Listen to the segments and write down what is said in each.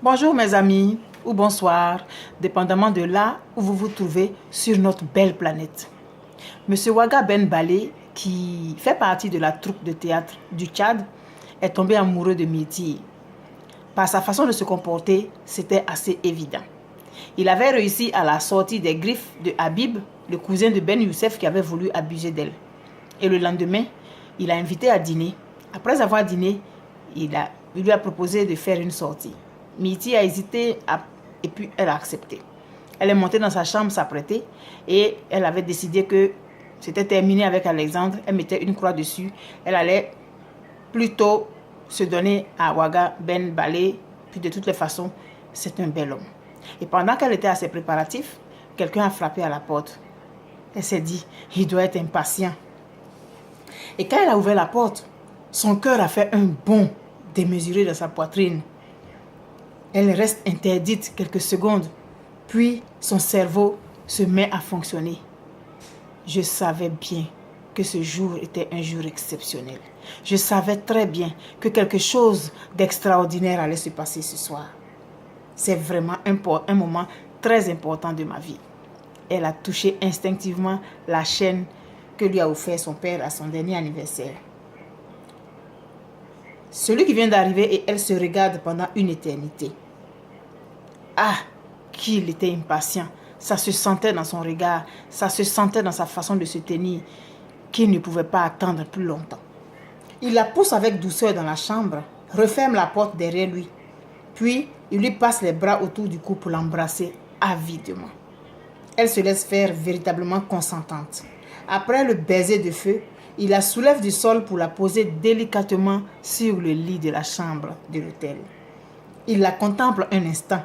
Bonjour mes amis, ou bonsoir, dépendamment de là où vous vous trouvez sur notre belle planète. Monsieur Ouaga Ben Balé, qui fait partie de la troupe de théâtre du Tchad, est tombé amoureux de Myrtille. Par sa façon de se comporter, c'était assez évident. Il avait réussi à la sortie des griffes de Habib, le cousin de Ben Youssef qui avait voulu abuser d'elle. Et le lendemain, il l'a invité à dîner. Après avoir dîné, il lui a proposé de faire une sortie. Myrtille a hésité et puis elle a accepté. Elle est montée dans sa chambre s'apprêter et elle avait décidé que c'était terminé avec Alexandre. Elle mettait une croix dessus. Elle allait plutôt se donner à Ouaga Ben Balé. Puis de toutes les façons, c'est un bel homme. Et pendant qu'elle était à ses préparatifs, quelqu'un a frappé à la porte. Elle s'est dit, il doit être impatient. Et quand elle a ouvert la porte, son cœur a fait un bond démesuré dans sa poitrine. Elle reste interdite quelques secondes, puis son cerveau se met à fonctionner. Je savais bien que ce jour était un jour exceptionnel. Je savais très bien que quelque chose d'extraordinaire allait se passer ce soir. C'est vraiment un moment très important de ma vie. Elle a touché instinctivement la chaîne que lui a offert son père à son dernier anniversaire. Celui qui vient d'arriver et elle se regarde pendant une éternité. Ah, qu'il était impatient. Ça se sentait dans son regard, ça se sentait dans sa façon de se tenir, qu'il ne pouvait pas attendre plus longtemps. Il la pousse avec douceur dans la chambre, referme la porte derrière lui, puis il lui passe les bras autour du cou pour l'embrasser avidement. Elle se laisse faire véritablement consentante. Après le baiser de feu, il la soulève du sol pour la poser délicatement sur le lit de la chambre de l'hôtel. Il la contemple un instant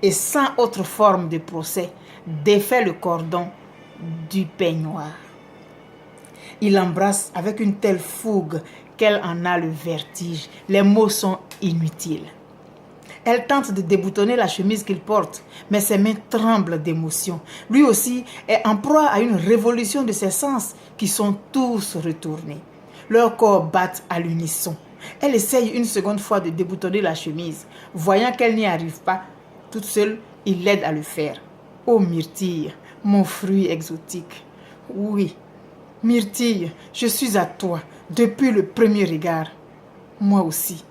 et sans autre forme de procès, défait le cordon du peignoir. Il l'embrasse avec une telle fougue qu'elle en a le vertige. Les mots sont inutiles. Elle tente de déboutonner la chemise qu'il porte, mais ses mains tremblent d'émotion. Lui aussi est en proie à une révolution de ses sens qui sont tous retournés. Leurs corps battent à l'unisson. Elle essaye une seconde fois de déboutonner la chemise. Voyant qu'elle n'y arrive pas, toute seule, il l'aide à le faire. Oh Myrtille, mon fruit exotique. Oui, Myrtille, je suis à toi depuis le premier regard. Moi aussi.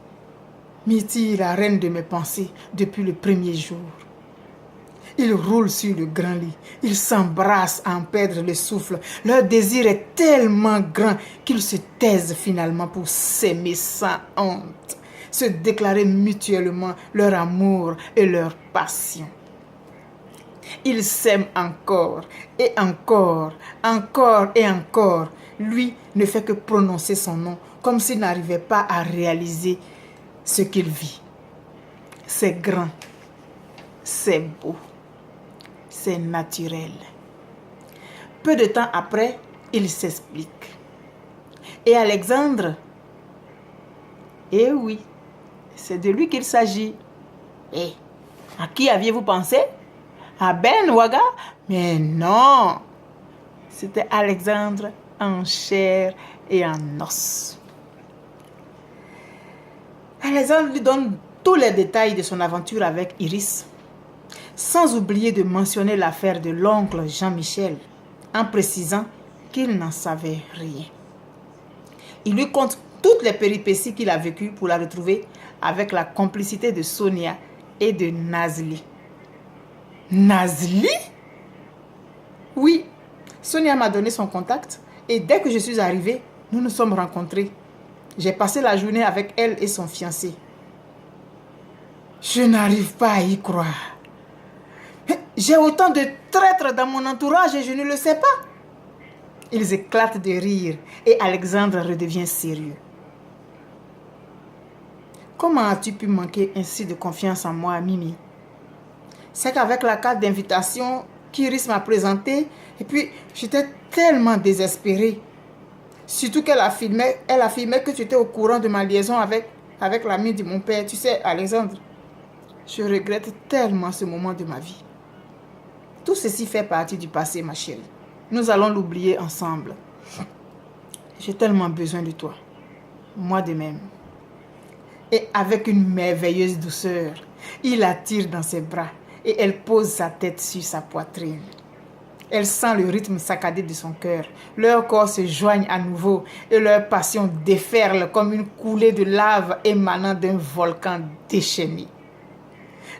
Myrtille, la reine de mes pensées depuis le premier jour. Ils roulent sur le grand lit. Ils s'embrassent à en perdre le souffle. Leur désir est tellement grand qu'ils se taisent finalement pour s'aimer sans honte. Se déclarer mutuellement leur amour et leur passion. Ils s'aiment encore et encore, encore et encore. Lui ne fait que prononcer son nom comme s'il n'arrivait pas à réaliser ce qu'il vit. C'est grand, c'est beau, c'est naturel. Peu de temps après, il s'explique. Et Alexandre, eh oui, c'est de lui qu'il s'agit. Et à qui aviez-vous pensé? À Ben Ouaga? Mais non, c'était Alexandre en chair et en os. Alexandre lui donne tous les détails de son aventure avec Iris, sans oublier de mentionner l'affaire de l'oncle Jean-Michel, en précisant qu'il n'en savait rien. Il lui conte toutes les péripéties qu'il a vécues pour la retrouver avec la complicité de Sonia et de Nazli. Nazli? Oui, Sonia m'a donné son contact et dès que je suis arrivée, nous nous sommes rencontrés. J'ai passé la journée avec elle et son fiancé. Je n'arrive pas à y croire. J'ai autant de traîtres dans mon entourage et je ne le sais pas. Ils éclatent de rire et Alexandre redevient sérieux. Comment as-tu pu manquer ainsi de confiance en moi, Mimi? C'est qu'avec la carte d'invitation qu'Iris m'a présentée, et puis j'étais tellement désespérée. Surtout qu'elle affirmait que tu étais au courant de ma liaison avec l'ami de mon père. Tu sais, Alexandre, je regrette tellement ce moment de ma vie. Tout ceci fait partie du passé, ma chérie. Nous allons l'oublier ensemble. J'ai tellement besoin de toi. Moi de même. Et avec une merveilleuse douceur, il la tire dans ses bras et elle pose sa tête sur sa poitrine. Elle sent le rythme saccadé de son cœur. Leurs corps se joignent à nouveau et leur passion déferle comme une coulée de lave émanant d'un volcan déchaîné.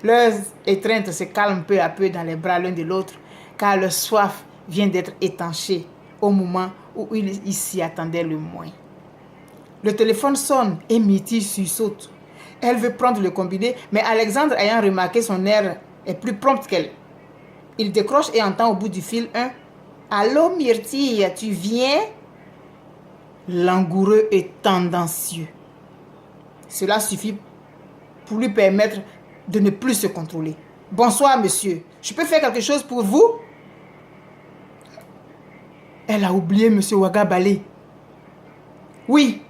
Leurs étreintes se calment peu à peu dans les bras l'un de l'autre, car leur soif vient d'être étanchée au moment où ils s'y attendaient le moins. Le téléphone sonne et Mitty sursaute. Elle veut prendre le combiné, mais Alexandre, ayant remarqué son air, est plus prompt qu'elle. Il décroche et entend au bout du fil un « Allô Myrtille, tu viens ?» Langoureux et tendancieux. Cela suffit pour lui permettre de ne plus se contrôler. « Bonsoir monsieur, je peux faire quelque chose pour vous ?» Elle a oublié monsieur Ouagabali. « Oui,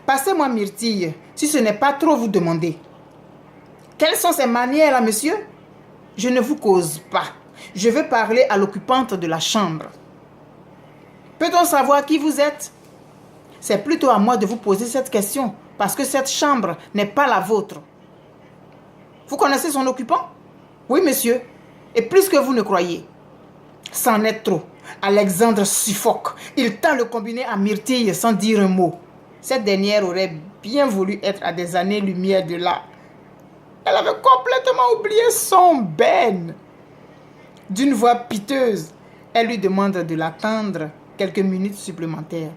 passez-moi Myrtille, si ce n'est pas trop vous demander. »« Quelles sont ces manières là, monsieur ?»« Je ne vous cause pas. Je veux parler à l'occupante de la chambre. »« Peut-on savoir qui vous êtes ?» ?»« C'est plutôt à moi de vous poser cette question, parce que cette chambre n'est pas la vôtre. »« Vous connaissez son occupant ?»« Oui, monsieur, et plus que vous ne croyez. » C'en est trop. Alexandre suffoque. Il tend le combiné à Myrtille sans dire un mot. Cette dernière aurait bien voulu être à des années-lumière de là. Elle avait complètement oublié son Ben. D'une voix piteuse, elle lui demande de l'attendre quelques minutes supplémentaires.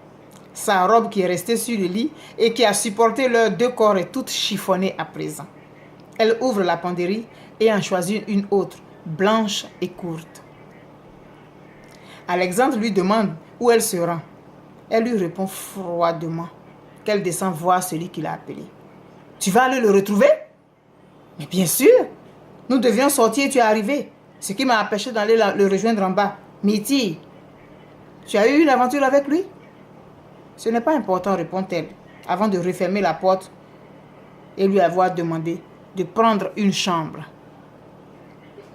Sa robe qui est restée sur le lit et qui a supporté leurs deux corps est toute chiffonnée à présent. Elle ouvre la penderie et en choisit une autre, blanche et courte. Alexandre lui demande où elle se rend. Elle lui répond froidement qu'elle descend voir celui qui l'a appelé. « Tu vas aller le retrouver ?»« Mais bien sûr, nous devions sortir et tu es arrivé. Ce qui m'a empêché d'aller le rejoindre en bas. Mitty, tu as eu une aventure avec lui ?»« Ce n'est pas important, répond-elle, avant de refermer la porte et lui avoir demandé de prendre une chambre. »«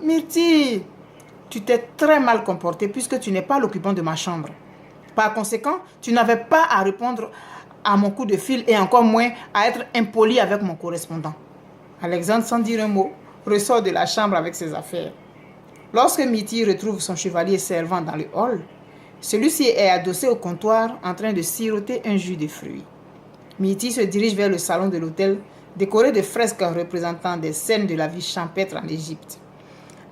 Mitty, tu t'es très mal comporté puisque tu n'es pas l'occupant de ma chambre. Par conséquent, tu n'avais pas à répondre à mon coup de fil et encore moins à être impoli avec mon correspondant. » Alexandre, sans dire un mot, ressort de la chambre avec ses affaires. Lorsque Mitty retrouve son chevalier servant dans le hall, celui-ci est adossé au comptoir en train de siroter un jus de fruits. Mitty se dirige vers le salon de l'hôtel, décoré de fresques représentant des scènes de la vie champêtre en Égypte.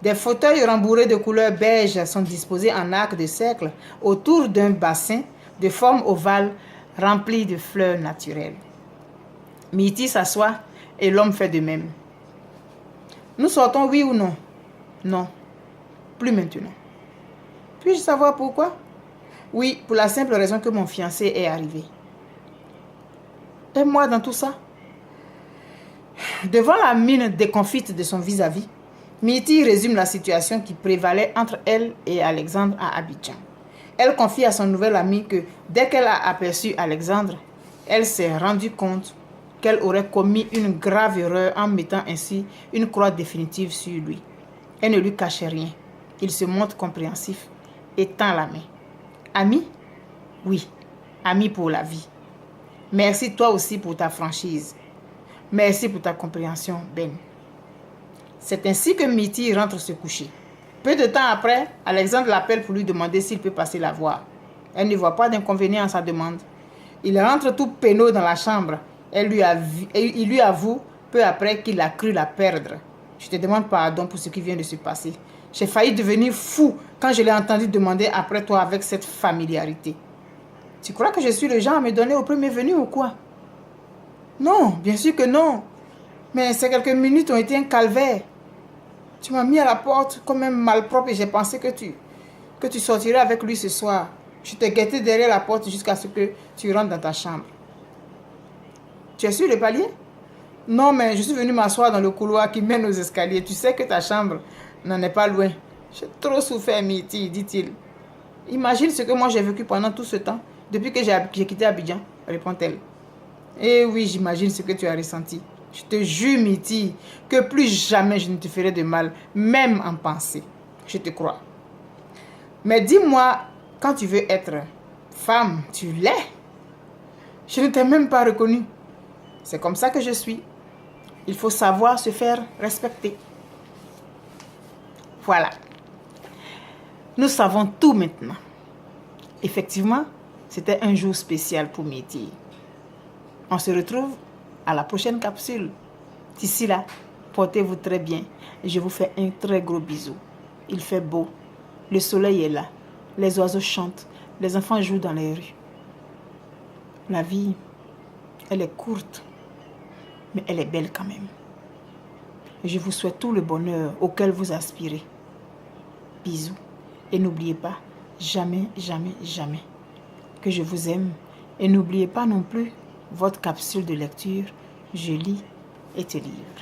Des fauteuils rembourrés de couleur beige sont disposés en arc de cercle autour d'un bassin de forme ovale rempli de fleurs naturelles. Mitty s'assoit et l'homme fait de même. « Nous sortons, oui ou non ?»« Non, plus maintenant. »« Puis-je savoir pourquoi ?»« Oui, pour la simple raison que mon fiancé est arrivé. » « Et moi dans tout ça ?» Devant la mine déconfite de son vis-à-vis, Mitty résume la situation qui prévalait entre elle et Alexandre à Abidjan. Elle confie à son nouvel ami que dès qu'elle a aperçu Alexandre, elle s'est rendue compte qu'elle aurait commis une grave erreur en mettant ainsi une croix définitive sur lui. Elle ne lui cachait rien. Il se montre compréhensif et tend la main. « Ami ? Oui, ami pour la vie. Merci toi aussi pour ta franchise. Merci pour ta compréhension, Ben. » C'est ainsi que Mitty rentre se coucher. Peu de temps après, Alexandre l'appelle pour lui demander s'il peut passer la voir. Elle ne voit pas d'inconvénient à sa demande. Il rentre tout penaud dans la chambre. Il lui avoue peu après qu'il a cru la perdre. « Je te demande pardon pour ce qui vient de se passer. J'ai failli devenir fou quand je l'ai entendu demander après toi avec cette familiarité. Tu crois que je suis le genre à me donner au premier venu ou quoi? » Non, bien sûr que non. Mais ces quelques minutes ont été un calvaire. Tu m'as mis à la porte comme un malpropre et j'ai pensé que tu sortirais avec lui ce soir. Je t'ai guetté derrière la porte jusqu'à ce que tu rentres dans ta chambre. Tu es sur le palier? Non, mais je suis venu m'asseoir dans le couloir qui mène aux escaliers. Tu sais que ta chambre n'en est pas loin. J'ai trop souffert, Mitty, dit-il. Imagine ce que moi j'ai vécu pendant tout ce temps, depuis que j'ai quitté Abidjan, répond-elle. Eh oui, j'imagine ce que tu as ressenti. Je te jure, Mitty, que plus jamais je ne te ferai de mal, même en pensée. Je te crois. Mais dis-moi, quand tu veux être femme, tu l'es. Je ne t'ai même pas reconnue. C'est comme ça que je suis. Il faut savoir se faire respecter. Voilà. Nous savons tout maintenant. Effectivement, c'était un jour spécial pour Métis. On se retrouve à la prochaine capsule. D'ici là, portez-vous très bien. Je vous fais un très gros bisou. Il fait beau. Le soleil est là. Les oiseaux chantent. Les enfants jouent dans les rues. La vie, elle est courte, mais elle est belle quand même. Je vous souhaite tout le bonheur auquel vous aspirez. Bisous. Et n'oubliez pas, jamais, jamais, jamais, que je vous aime. Et n'oubliez pas non plus votre capsule de lecture. Je lis et te livre.